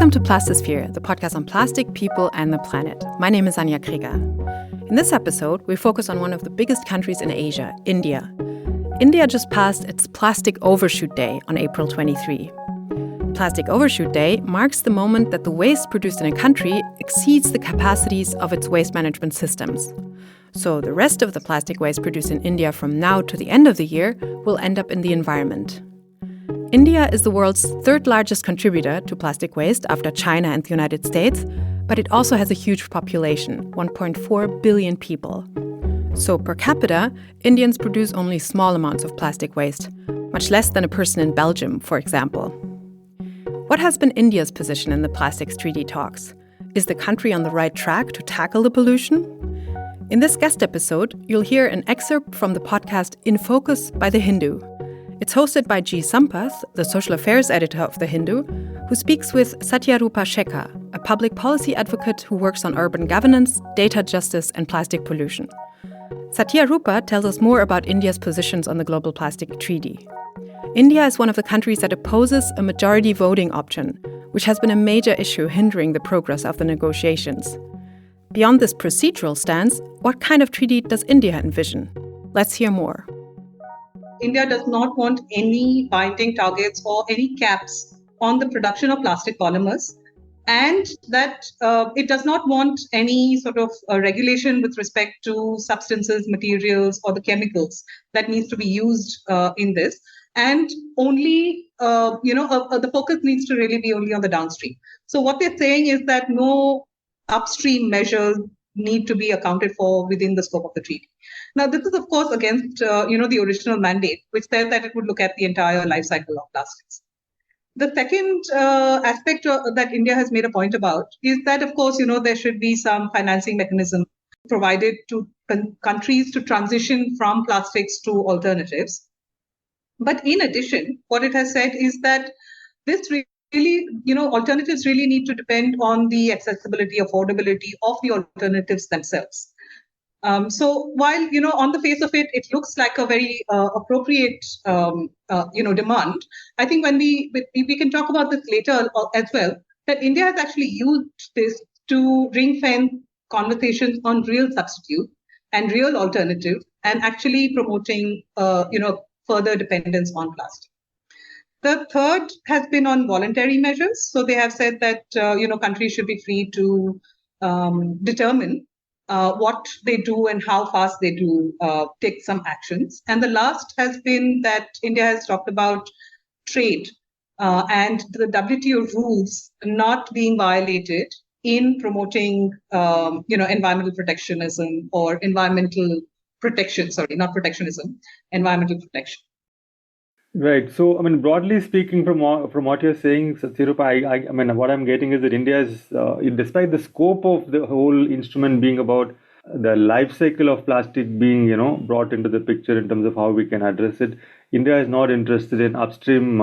Welcome to Plastisphere, the podcast on plastic, people, and the planet. My name is Anja Krieger. In this episode, we focus on one of the biggest countries in Asia, India. India just passed its Plastic Overshoot Day on April 23. Plastic Overshoot Day marks the moment that the waste produced in a country exceeds the capacities of its waste management systems. So the rest of the plastic waste produced in India from now to the end of the year will end up in the environment. India is the world's third largest contributor to plastic waste after China and the United States, but it also has a huge population, 1.4 billion people. So per capita, Indians produce only small amounts of plastic waste, much less than a person in Belgium, for example. What has been India's position in the plastics treaty talks? Is the country on the right track to tackle the pollution? In this guest episode, you'll hear an excerpt from the podcast In Focus by The Hindu. It's hosted by G. Sampath, the social affairs editor of The Hindu, who speaks with Satyarupa Shekhar, a public policy advocate who works on urban governance, data justice, and plastic pollution. Satyarupa tells us more about India's positions on the global plastic treaty. India is one of the countries that opposes a majority voting option, which has been a major issue hindering the progress of the negotiations. Beyond this procedural stance, what kind of treaty does India envision? Let's hear more. India does not want any binding targets or any caps on the production of plastic polymers, and that it does not want any sort of regulation with respect to substances, materials, or the chemicals that needs to be used in this. And only, the focus needs to really be only on the downstream. So what they're saying is that no upstream measures need to be accounted for within the scope of the treaty. Now, this is, of course, against, the original mandate, which says that it would look at the entire life cycle of plastics. The second aspect that India has made a point about is that, of course, there should be some financing mechanism provided to countries to transition from plastics to alternatives. But in addition, what it has said is that this really, alternatives really need to depend on the accessibility, affordability of the alternatives themselves. So while, on the face of it, it looks like a very appropriate, demand, I think when we can talk about this later as well, that India has actually used this to ring-fence conversations on real substitute and real alternatives and actually promoting, further dependence on plastic. The third has been on voluntary measures. So they have said that, countries should be free to determine what they do and how fast they do take some actions. And the last has been that India has talked about trade and the WTO rules not being violated in promoting, environmental protectionism or environmental protection. Sorry, not protectionism, environmental protection. Right. So, broadly speaking, from what you're saying, Satyarupa, what I'm getting is that India is, despite the scope of the whole instrument being about the life cycle of plastic being, brought into the picture in terms of how we can address it, India is not interested in upstream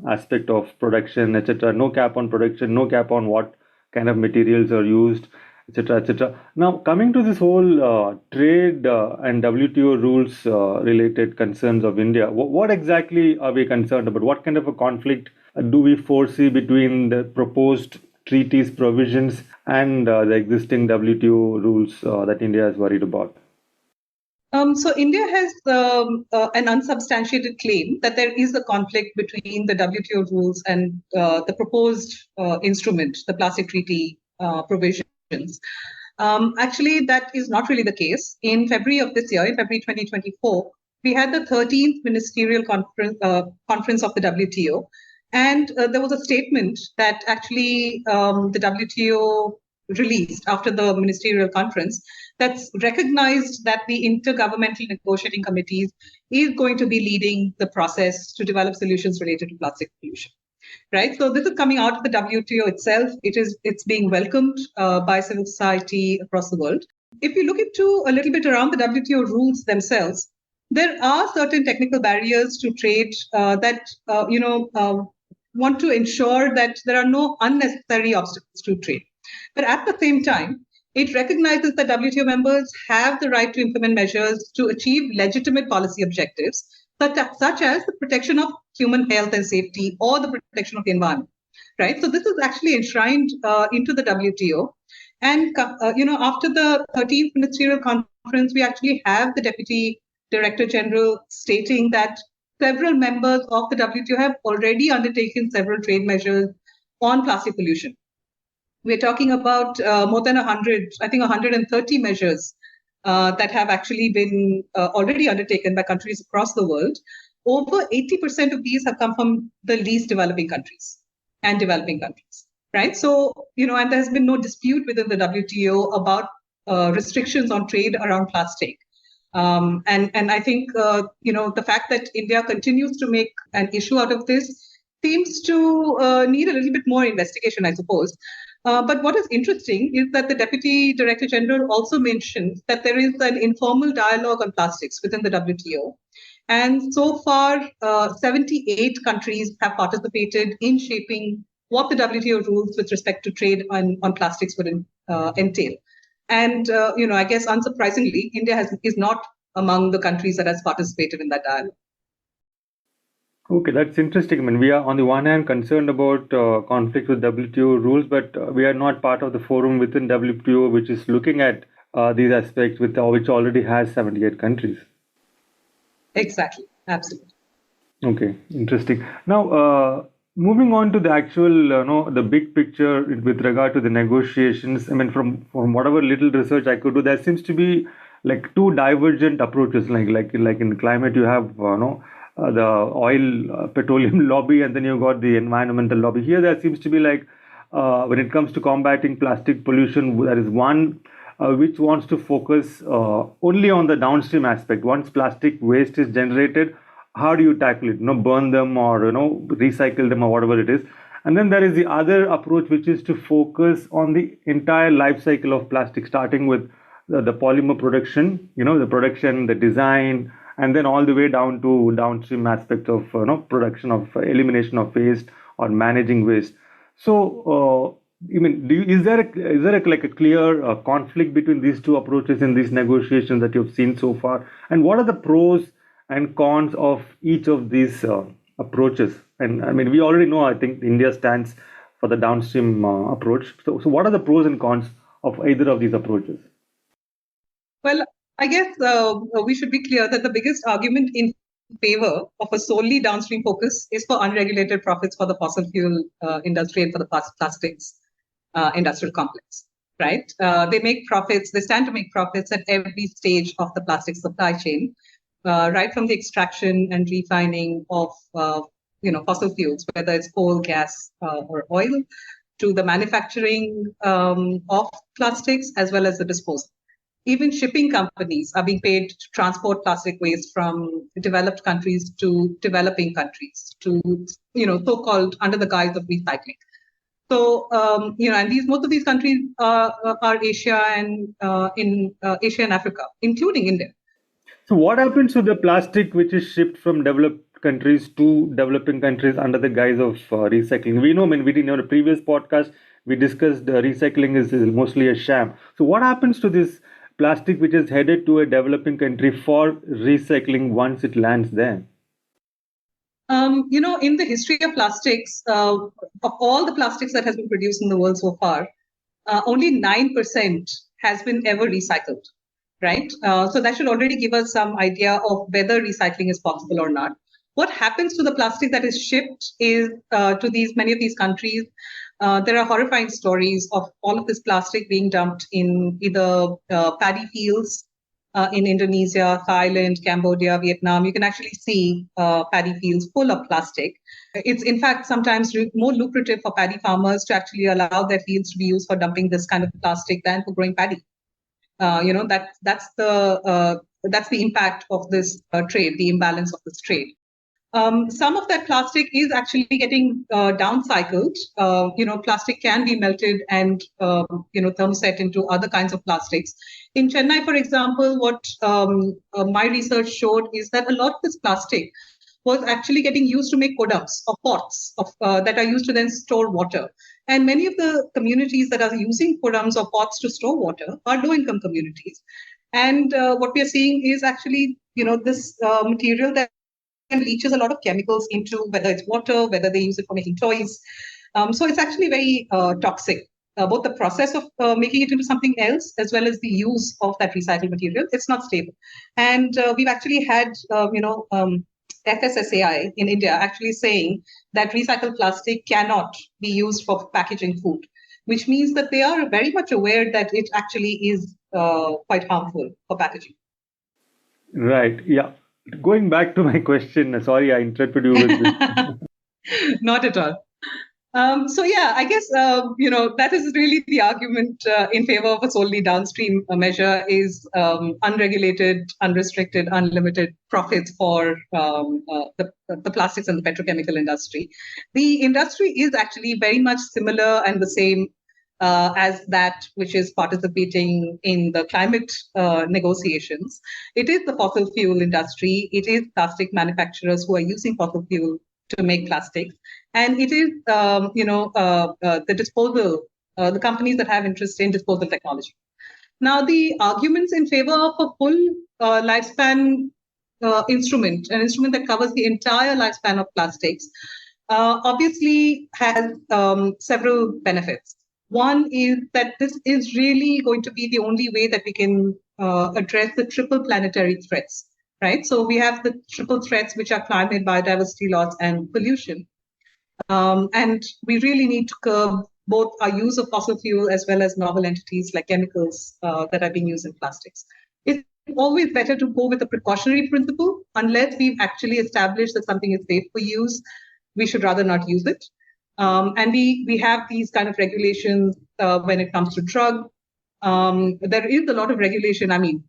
aspect of production, etc. No cap on production, no cap on what kind of materials are used, etc., etc. Now, coming to this whole trade and WTO rules related concerns of India, what exactly are we concerned about? What kind of a conflict do we foresee between the proposed treaties provisions and the existing WTO rules that India is worried about? So India has an unsubstantiated claim that there is a conflict between the WTO rules and the proposed instrument, the plastic treaty provision. Actually, that is not really the case. In February of this year, in February 2024, we had the 13th ministerial conference of the WTO. And there was a statement that actually the WTO released after the ministerial conference that's recognized that the intergovernmental negotiating committees is going to be leading the process to develop solutions related to plastic pollution. Right. So this is coming out of the WTO itself. It's being welcomed by civil society across the world. If you look into a little bit around the WTO rules themselves, there are certain technical barriers to trade that want to ensure that there are no unnecessary obstacles to trade. But at the same time, it recognizes that WTO members have the right to implement measures to achieve legitimate policy objectives, such as the protection of human health and safety or the protection of the environment. right? So this is actually enshrined into the WTO. And, after the 13th Ministerial Conference, we actually have the Deputy Director General stating that several members of the WTO have already undertaken several trade measures on plastic pollution. We're talking about more than 100, I think 130 measures that have actually been already undertaken by countries across the world. Over 80% of these have come from the least developing countries and developing countries, right? So, and there's been no dispute within the WTO about restrictions on trade around plastic. And I think, the fact that India continues to make an issue out of this seems to need a little bit more investigation, I suppose. But what is interesting is that the Deputy Director General also mentioned that there is an informal dialogue on plastics within the WTO. And so far, 78 countries have participated in shaping what the WTO rules with respect to trade on plastics would entail. And, I guess unsurprisingly, India is not among the countries that has participated in that dialogue. Okay, that's interesting. I mean, we are on the one hand concerned about conflict with WTO rules, but we are not part of the forum within WTO, which is looking at these aspects, which already has 78 countries. Exactly. Absolutely. Okay, interesting. Now, moving on to the actual, the big picture with regard to the negotiations. I mean, from whatever little research I could do, there seems to be like two divergent approaches. Like in climate, you have, the oil petroleum lobby, and then you've got the environmental lobby. Here, there seems to be like, when it comes to combating plastic pollution, there is one which wants to focus only on the downstream aspect. Once plastic waste is generated, how do you tackle it? Burn them or recycle them or whatever it is. And then there is the other approach, which is to focus on the entire life cycle of plastic, starting with the polymer production, the production, the design, and then all the way down to downstream aspects of production, of elimination of waste or managing waste. So, is there a clear conflict between these two approaches in these negotiations that you've seen so far? And what are the pros and cons of each of these approaches? And I mean, we already know, I think India stands for the downstream approach. So what are the pros and cons of either of these approaches? Well, I guess we should be clear that the biggest argument in favor of a solely downstream focus is for unregulated profits for the fossil fuel industry and for the plastics industrial complex, right? They stand to make profits at every stage of the plastic supply chain, right from the extraction and refining of fossil fuels, whether it's coal, gas, or oil, to the manufacturing of plastics as well as the disposal. Even shipping companies are being paid to transport plastic waste from developed countries to developing countries to, so-called under the guise of recycling. So, and most of these countries are Asia and in Asia and Africa, including India. So what happens to the plastic which is shipped from developed countries to developing countries under the guise of recycling? We know, in our previous podcast, we discussed recycling is mostly a sham. So what happens to this plastic which is headed to a developing country for recycling once it lands there? In the history of plastics, of all the plastics that has been produced in the world so far, only 9% has been ever recycled, right? So that should already give us some idea of whether recycling is possible or not. What happens to the plastic that is shipped is to many of these countries. There are horrifying stories of all of this plastic being dumped in either paddy fields in Indonesia, Thailand, Cambodia, Vietnam. You can actually see paddy fields full of plastic. It's in fact sometimes more lucrative for paddy farmers to actually allow their fields to be used for dumping this kind of plastic than for growing paddy. That's the impact of this trade, the imbalance of this trade. Some of that plastic is actually getting downcycled. Plastic can be melted and thermoset into other kinds of plastics. In Chennai, for example, what my research showed is that a lot of this plastic was actually getting used to make kodams or pots that are used to then store water. And many of the communities that are using kodams or pots to store water are low-income communities. And what we are seeing is actually, this material that leaches a lot of chemicals into whether it's water, whether they use it for making toys. So it's actually very toxic. Both the process of making it into something else as well as the use of that recycled material, it's not stable. And we've actually had, FSSAI in India actually saying that recycled plastic cannot be used for packaging food, which means that they are very much aware that it actually is quite harmful for packaging. Right. Yeah. Going back to my question, sorry I interrupted you with this. Not at all. So yeah, I guess that is really the argument in favor of a solely downstream measure is unregulated, unrestricted, unlimited profits for the plastics and the petrochemical industry. The industry is actually very much similar and the same as that which is participating in the climate negotiations. It is the fossil fuel industry. It is plastic manufacturers who are using fossil fuel to make plastics. And it is, the disposal, the companies that have interest in disposal technology. Now, the arguments in favor of a full lifespan instrument, an instrument that covers the entire lifespan of plastics, obviously has several benefits. One is that this is really going to be the only way that we can address the triple planetary threats, right? So we have the triple threats, which are climate, biodiversity loss, and pollution. And we really need to curb both our use of fossil fuel as well as novel entities like chemicals that are being used in plastics. It's always better to go with a precautionary principle. Unless we've actually established that something is safe for use, we should rather not use it. And we have these kind of regulations when it comes to drug. There is a lot of regulation. I mean,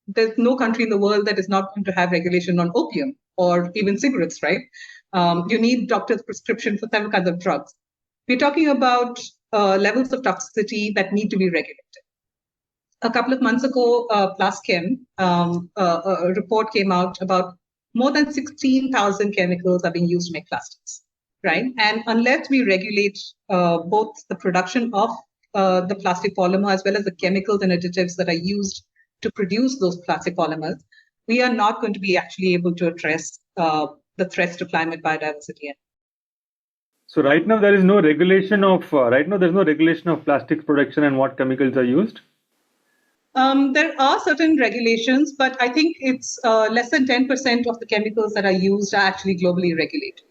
there's no country in the world that is not going to have regulation on opium or even cigarettes, right? You need doctor's prescription for several kinds of drugs. We're talking about levels of toxicity that need to be regulated. A couple of months ago, Plaschem, a report came out about more than 16,000 chemicals are being used to make plastics, right? And unless we regulate both the production of the plastic polymer as well as the chemicals and additives that are used to produce those plastic polymers, we are not going to be actually able to address the threats to climate, biodiversity. So right now there is no regulation of there's no regulation of plastic production and what chemicals are used. There are certain regulations, but I think it's less than 10% of the chemicals that are used are actually globally regulated.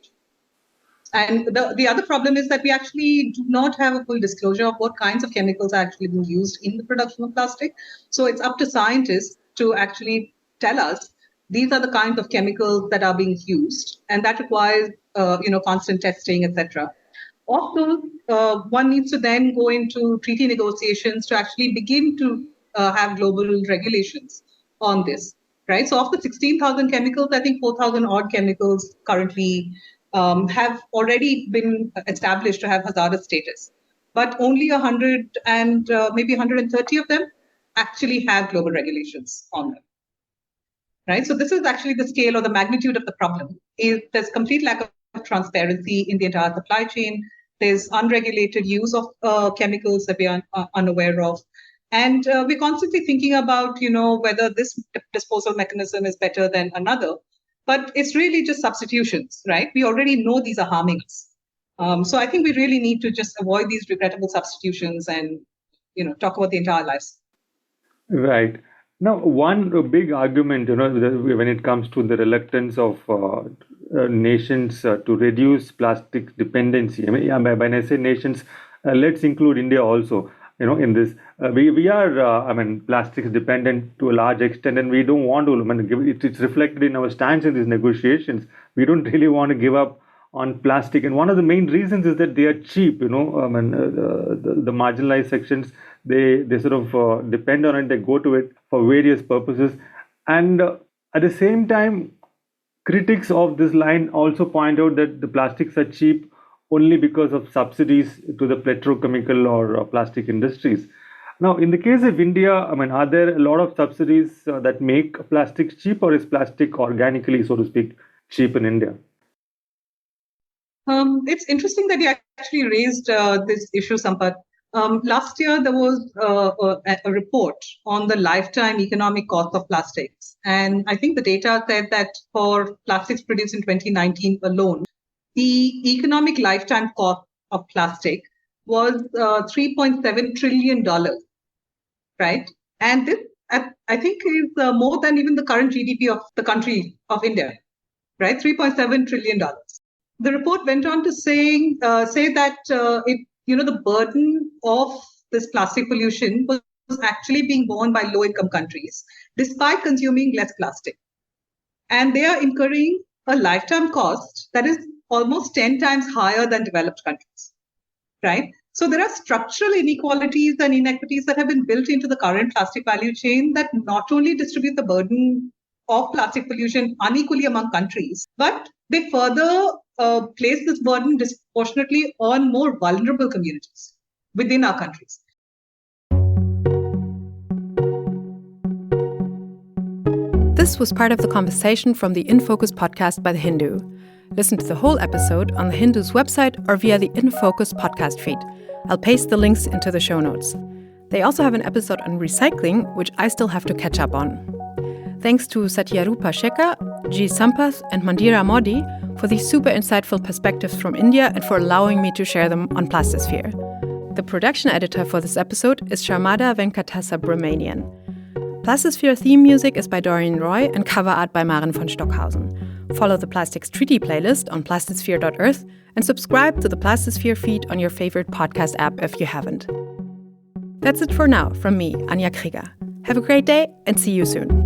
And the other problem is that we actually do not have a full disclosure of what kinds of chemicals are actually being used in the production of plastic. So it's up to scientists to actually tell us these are the kinds of chemicals that are being used, and that requires constant testing, etc. Also, one needs to then go into treaty negotiations to actually begin to have global regulations on this, right? So of the 16,000 chemicals, I think 4,000 odd chemicals currently have already been established to have hazardous status, but only 100 and maybe 130 of them actually have global regulations on them, right? So this is actually the scale or the magnitude of the problem. Is there's complete lack of transparency in the entire supply chain. There's unregulated use of chemicals that we are unaware of. And we're constantly thinking about, whether this disposal mechanism is better than another. But it's really just substitutions, right? We already know these are harming us. So I think we really need to just avoid these regrettable substitutions and, talk about the entire lives. Right. Now, one big argument, when it comes to the reluctance of nations to reduce plastic dependency. I mean, when I say nations, let's include India also. In this, we are, plastics dependent to a large extent, and we don't want to. Give it's reflected in our stance in these negotiations. We don't really want to give up on plastic, and one of the main reasons is that they are cheap. The marginalized sections, they sort of depend on it. They go to it for various purposes, and at the same time, critics of this line also point out that the plastics are cheap only because of subsidies to the petrochemical or plastic industries. Now, in the case of India, are there a lot of subsidies that make plastics cheap, or is plastic organically, so to speak, cheap in India? It's interesting that you actually raised this issue, Sampath. Last year, there was a report on the lifetime economic cost of plastics. And I think the data said that for plastics produced in 2019 alone, the economic lifetime cost of plastic was $3.7 trillion, right? And this, I think, is more than even the current GDP of the country of India, right? $3.7 trillion. The report went on to say that the burden of this plastic pollution was actually being borne by low-income countries, despite consuming less plastic. And they are incurring a lifetime cost that is almost 10 times higher than developed countries, right? So there are structural inequalities and inequities that have been built into the current plastic value chain that not only distribute the burden of plastic pollution unequally among countries, but they further place this burden disproportionately on more vulnerable communities within our countries. This was part of the conversation from the In Focus podcast by The Hindu. Listen to the whole episode on The Hindu's website or via the In Focus podcast feed. I'll paste the links into the show notes. They also have an episode on recycling, which I still have to catch up on. Thanks to Satyarupa Shekhar, G. Sampath, and Mandira Modi for these super insightful perspectives from India and for allowing me to share them on Plastisphere. The production editor for this episode is Sharmada Venkatesubramanian. Plastisphere theme music is by Dorian Roy and cover art by Maren von Stockhausen. Follow the Plastics Treaty playlist on plastisphere.earth and subscribe to the Plastisphere feed on your favorite podcast app if you haven't. That's it for now from me, Anja Krieger. Have a great day and see you soon.